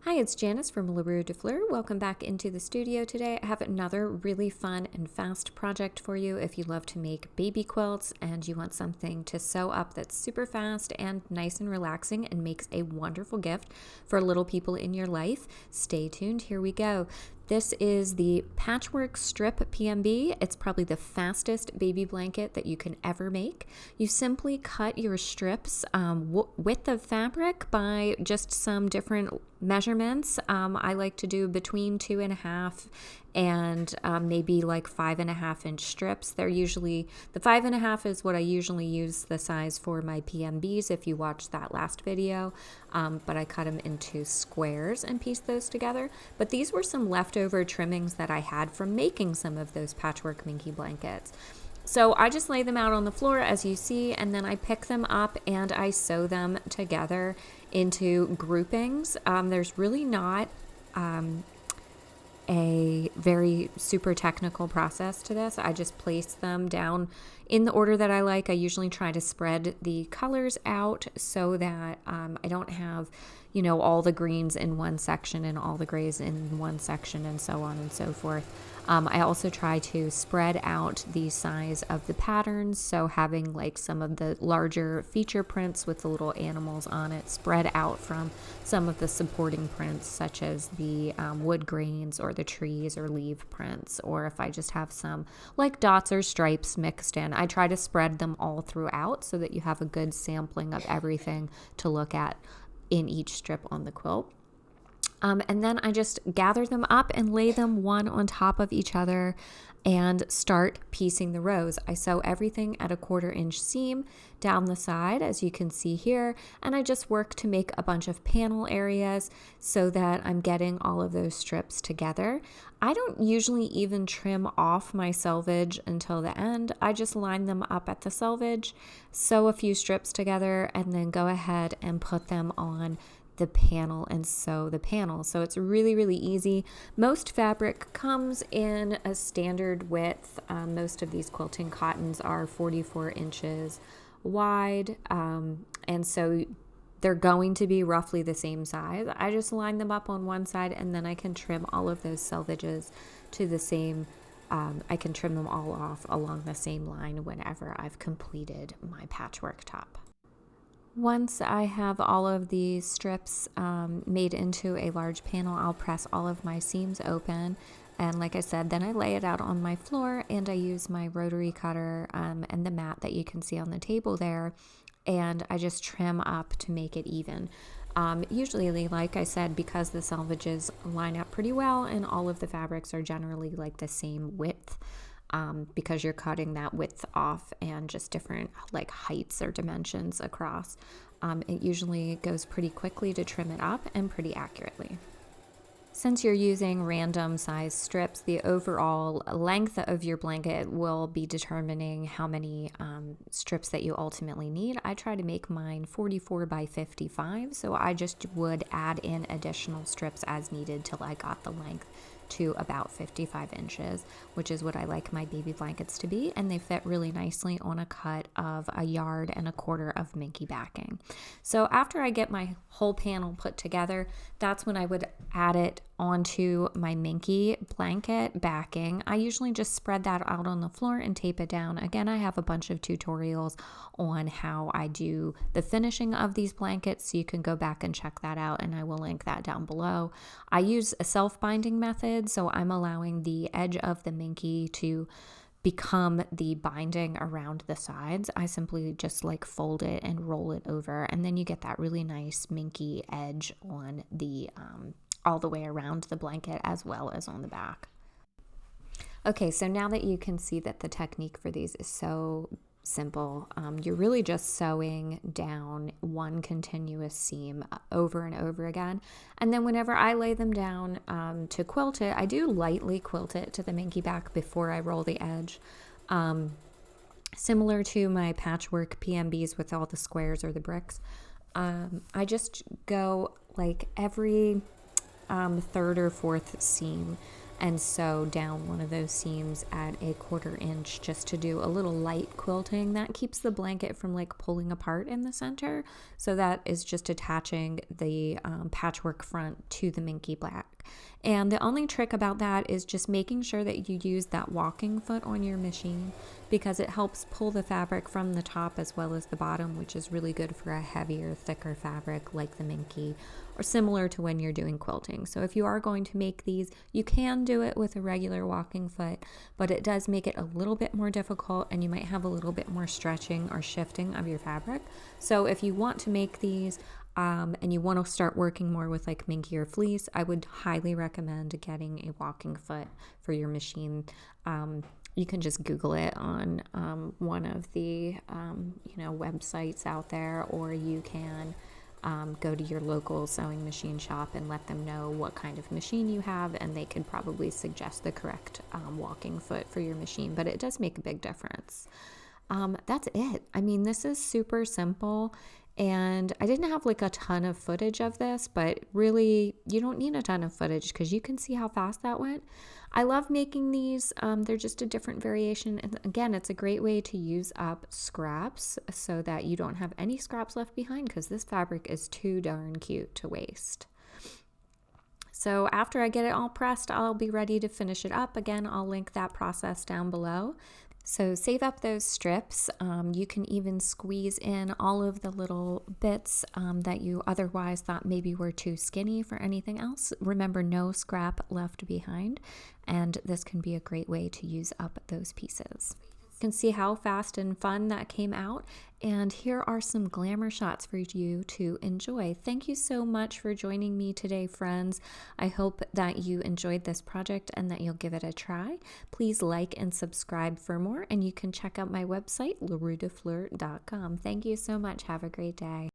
Hi, it's Janice from Le Rue de Fleur. Welcome back into the studio today. I have another really fun and fast project for you if you love to make baby quilts and you want something to sew up that's super fast and nice and relaxing and makes a wonderful gift for little people in your life. Stay tuned. Here we go. This is the Patchwork Strip PMB. It's probably the fastest baby blanket that you can ever make. You simply cut your strips width of fabric by just some different measurements. I like to do between 2.5 and maybe like 5.5 inch strips. They're usually, the 5.5 is what I usually use the size for my PMBs if you watched that last video, but I cut them into squares and pieced those together. But these were some leftover trimmings that I had from making some of those patchwork Minky blankets. So I just lay them out on the floor as you see, and then I pick them up and I sew them together into groupings. There's really not a very super technical process to this. I just place them down in the order that I like. I usually try to spread the colors out so that I don't have, all the greens in one section and all the grays in one section and so on and so forth. I also try to spread out the size of the patterns, so having like some of the larger feature prints with the little animals on it spread out from some of the supporting prints such as the wood grains or the trees or leaf prints, or if I just have some like dots or stripes mixed in, I try to spread them all throughout so that you have a good sampling of everything to look at in each strip on the quilt. And then I just gather them up and lay them one on top of each other and start piecing the rows. I sew everything at a 1/4 inch seam down the side, as you can see here, and I just work to make a bunch of panel areas so that I'm getting all of those strips together. I don't usually even trim off my selvage until the end. I just line them up at the selvage, sew a few strips together, and then go ahead and put them on the panel and sew the panel. So it's really, really easy. Most fabric comes in a standard width. Most of these quilting cottons are 44 inches wide. And so they're going to be roughly the same size. I just line them up on one side and then I can trim all of those selvages to the same I can trim them all off along the same line whenever I've completed my patchwork top. Once I have all of these strips made into a large panel, I'll press all of my seams open. And like I said, then I lay it out on my floor and I use my rotary cutter and the mat that you can see on the table there. And I just trim up to make it even. Usually, like I said, because the selvages line up pretty well and all of the fabrics are generally like the same width, because you're cutting that width off and just different like heights or dimensions across. It usually goes pretty quickly to trim it up and pretty accurately. Since you're using random size strips, the overall length of your blanket will be determining how many strips that you ultimately need. I try to make mine 44 by 55, so I just would add in additional strips as needed till I got the length to about 55 inches, which is what I like my baby blankets to be, and they fit really nicely on a cut of 1.25 yards of Minky backing. So after I get my whole panel put together, that's when I would add it onto my Minky blanket backing. I usually just spread that out on the floor and tape it down. Again, I have a bunch of tutorials on how I do the finishing of these blankets, so you can go back and check that out, and I will link that down below. I use a self-binding method, so I'm allowing the edge of the Minky to become the binding around the sides. I simply just like fold it and roll it over, and then you get that really nice Minky edge on the all the way around the blanket as well as on the back. Okay, so now that you can see that the technique for these is so simple, you're really just sewing down one continuous seam over and over again. And then whenever I lay them down to quilt it, I do lightly quilt it to the Minky back before I roll the edge. Similar to my patchwork PMBs with all the squares or the bricks, I just go like every third or fourth seam and sew down one of those seams at a 1/4 inch just to do a little light quilting that keeps the blanket from like pulling apart in the center. So that is just attaching the patchwork front to the Minky black. And the only trick about that is just making sure that you use that walking foot on your machine, because it helps pull the fabric from the top as well as the bottom, which is really good for a heavier, thicker fabric like the Minky, or similar to when you're doing quilting. So if you are going to make these, you can do it with a regular walking foot, but it does make it a little bit more difficult, and you might have a little bit more stretching or shifting of your fabric. So if you want to make these, and you want to start working more with like Minky or fleece, I would highly recommend getting a walking foot for your machine. You can just Google it on one of the websites out there, or you can go to your local sewing machine shop and let them know what kind of machine you have, and they could probably suggest the correct walking foot for your machine. But it does make a big difference. That's it. I mean, this is super simple. And I didn't have like a ton of footage of this, but really you don't need a ton of footage because you can see how fast that went. I love making these. They're just a different variation. And again, it's a great way to use up scraps so that you don't have any scraps left behind, because this fabric is too darn cute to waste. So after I get it all pressed, I'll be ready to finish it up. Again, I'll link that process down below. So save up those strips. You can even squeeze in all of the little bits that you otherwise thought maybe were too skinny for anything else. Remember, no scrap left behind, and this can be a great way to use up those pieces. You can see how fast and fun that came out, and here are some glamour shots for you to enjoy. Thank you so much for joining me today, friends. I hope that you enjoyed this project and that you'll give it a try. Please like and subscribe for more, and you can check out my website, laruedefleur.com. Thank you so much. Have a great day.